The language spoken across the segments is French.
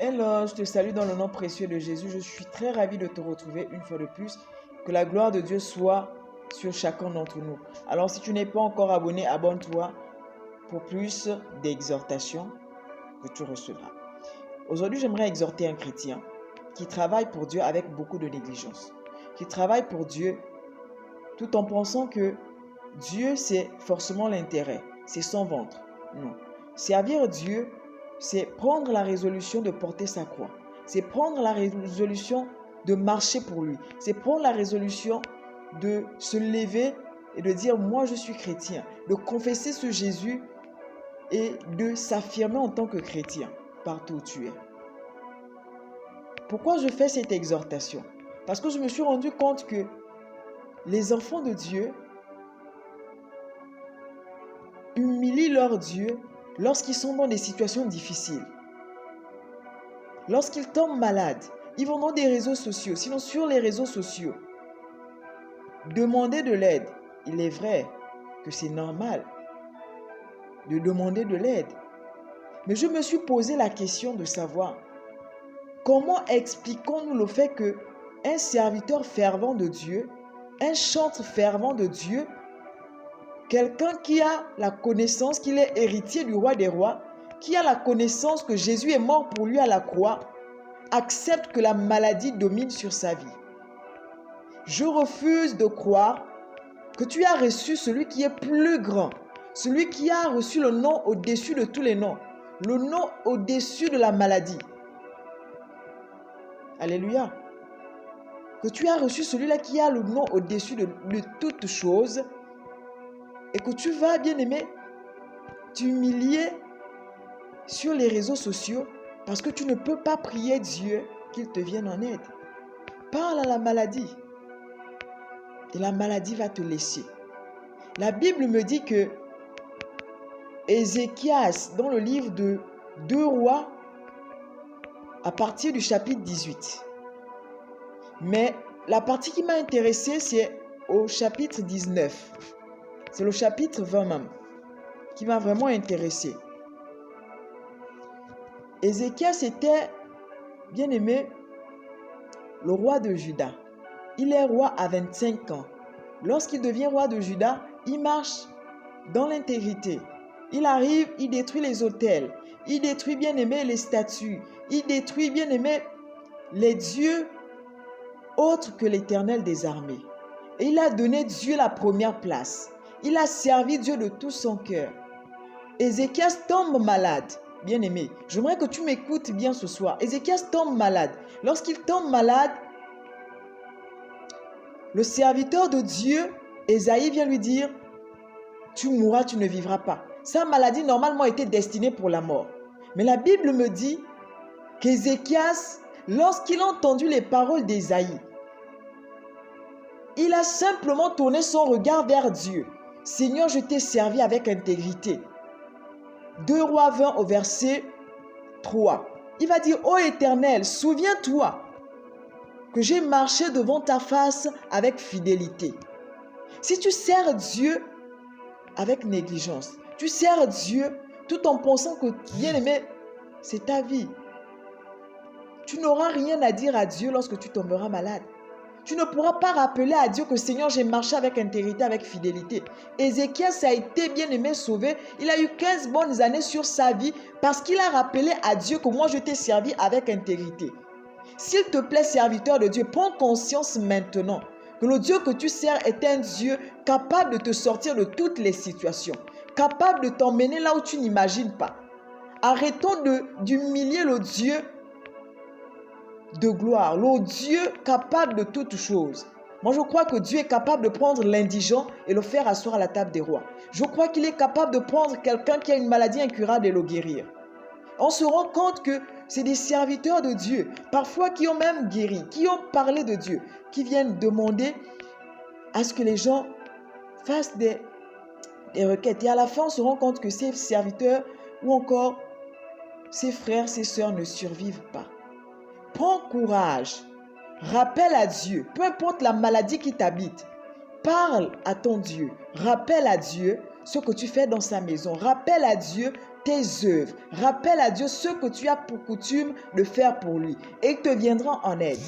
Hello, je te salue dans le nom précieux de Jésus. Je suis très ravi de te retrouver une fois de plus. Que la gloire de Dieu soit sur chacun d'entre nous. Alors, si tu n'es pas encore abonné, abonne-toi pour plus d'exhortations que tu recevras. Aujourd'hui, j'aimerais exhorter un chrétien qui travaille pour Dieu avec beaucoup de négligence. Qui travaille pour Dieu tout en pensant que Dieu, c'est forcément l'intérêt. C'est son ventre. Non. Servir Dieu, c'est prendre la résolution de porter sa croix. C'est prendre la résolution de marcher pour lui. C'est prendre la résolution de se lever et de dire, moi je suis chrétien. De confesser ce Jésus et de s'affirmer en tant que chrétien partout où tu es. Pourquoi je fais cette exhortation? Parce que je me suis rendu compte que les enfants de Dieu humilient leur Dieu lorsqu'ils sont dans des situations difficiles. Lorsqu'ils tombent malades, ils vont dans des réseaux sociaux, sinon sur les réseaux sociaux, demander de l'aide. Il est vrai que c'est normal de demander de l'aide. Mais je me suis posé la question de savoir comment expliquons-nous le fait qu'un serviteur fervent de Dieu, un chantre fervent de Dieu, quelqu'un qui a la connaissance qu'il est héritier du roi des rois, qui a la connaissance que Jésus est mort pour lui à la croix, accepte que la maladie domine sur sa vie. Je refuse de croire que tu as reçu celui qui est plus grand, celui qui a reçu le nom au-dessus de tous les noms, le nom au-dessus de la maladie. Alléluia. Que tu as reçu celui-là qui a le nom au-dessus de toutes choses et que tu vas, bien-aimé, t'humilier sur les réseaux sociaux parce que tu ne peux pas prier Dieu qu'il te vienne en aide. Parle à la maladie et la maladie va te laisser. La Bible me dit que Ézéchias, dans le livre de 2 Rois, à partir du chapitre 18. Mais la partie qui m'a intéressée, c'est au chapitre 19. C'est le chapitre 20 même, qui m'a vraiment intéressé. Ézéchias était, bien aimé, le roi de Juda. Il est roi à 25 ans. Lorsqu'il devient roi de Juda, il marche dans l'intégrité. Il arrive, il détruit les autels. Il détruit, bien aimé, les statues. Il détruit, bien aimé, les dieux autres que l'Éternel des armées. Et il a donné Dieu la première place. Il a servi Dieu de tout son cœur. Ézéchias tombe malade. Bien aimé, j'aimerais que tu m'écoutes bien ce soir. Ézéchias tombe malade. Lorsqu'il tombe malade, le serviteur de Dieu, Ésaïe, vient lui dire, tu mourras, tu ne vivras pas. Sa maladie normalement était destinée pour la mort. Mais la Bible me dit qu'Ézéchias, lorsqu'il a entendu les paroles d'Ésaïe, il a simplement tourné son regard vers Dieu. Seigneur, je t'ai servi avec intégrité. 2 Rois 20 au verset 3. Il va dire, ô Éternel, souviens-toi que j'ai marché devant ta face avec fidélité. Si tu sers Dieu avec négligence, tu sers Dieu tout en pensant que, bien aimé, c'est ta vie. Tu n'auras rien à dire à Dieu lorsque tu tomberas malade. Tu ne pourras pas rappeler à Dieu que Seigneur, j'ai marché avec intégrité, avec fidélité. Ézéchias a été bien aimé, sauvé. Il a eu 15 bonnes années sur sa vie parce qu'il a rappelé à Dieu que moi je t'ai servi avec intégrité. S'il te plaît, serviteur de Dieu, prends conscience maintenant que le Dieu que tu sers est un Dieu capable de te sortir de toutes les situations, capable de t'emmener là où tu n'imagines pas. Arrêtons d'humilier le Dieu de gloire, le Dieu capable de toutes choses. Moi, je crois que Dieu est capable de prendre l'indigent et le faire asseoir à la table des rois. Je crois qu'il est capable de prendre quelqu'un qui a une maladie incurable et le guérir. On se rend compte que c'est des serviteurs de Dieu, parfois qui ont même guéri, qui ont parlé de Dieu, qui viennent demander à ce que les gens fassent des requêtes. Et à la fin, on se rend compte que ces serviteurs ou encore ces frères, ces sœurs ne survivent pas. Prends courage, rappelle à Dieu, peu importe la maladie qui t'habite, parle à ton Dieu, rappelle à Dieu ce que tu fais dans sa maison, rappelle à Dieu tes œuvres. Rappelle à Dieu ce que tu as pour coutume de faire pour lui et il te viendra en aide.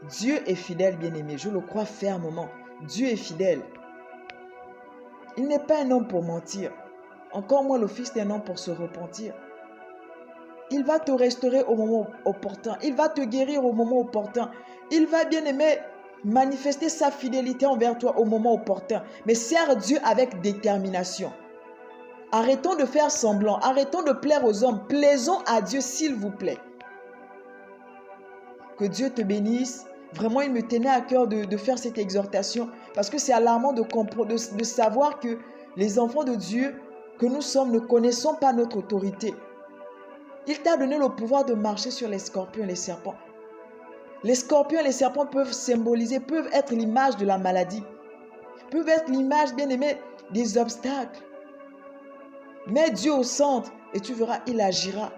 Dieu est fidèle, bien-aimé. Je le crois fermement. Dieu est fidèle. Il n'est pas un homme pour mentir. Encore moins le Fils d'un homme pour se repentir. Il va te restaurer au moment opportun. Il va te guérir au moment opportun. Il va, bien-aimé, manifester sa fidélité envers toi au moment opportun. Mais sers Dieu avec détermination. Arrêtons de faire semblant. Arrêtons de plaire aux hommes. Plaisons à Dieu, s'il vous plaît. Que Dieu te bénisse. Vraiment, il me tenait à cœur de faire cette exhortation parce que c'est alarmant de savoir que les enfants de Dieu que nous sommes ne connaissons pas notre autorité. Il t'a donné le pouvoir de marcher sur les scorpions et les serpents. Les scorpions et les serpents peuvent symboliser, peuvent être l'image de la maladie, peuvent être l'image, bien-aimé, des obstacles. Mets Dieu au centre et tu verras, il agira.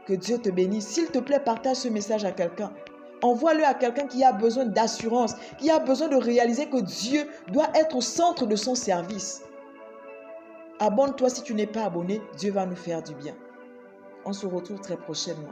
Que Dieu te bénisse. S'il te plaît, partage ce message à quelqu'un. Envoie-le à quelqu'un qui a besoin d'assurance, qui a besoin de réaliser que Dieu doit être au centre de son service. Abonne-toi si tu n'es pas abonné. Dieu va nous faire du bien. On se retrouve très prochainement.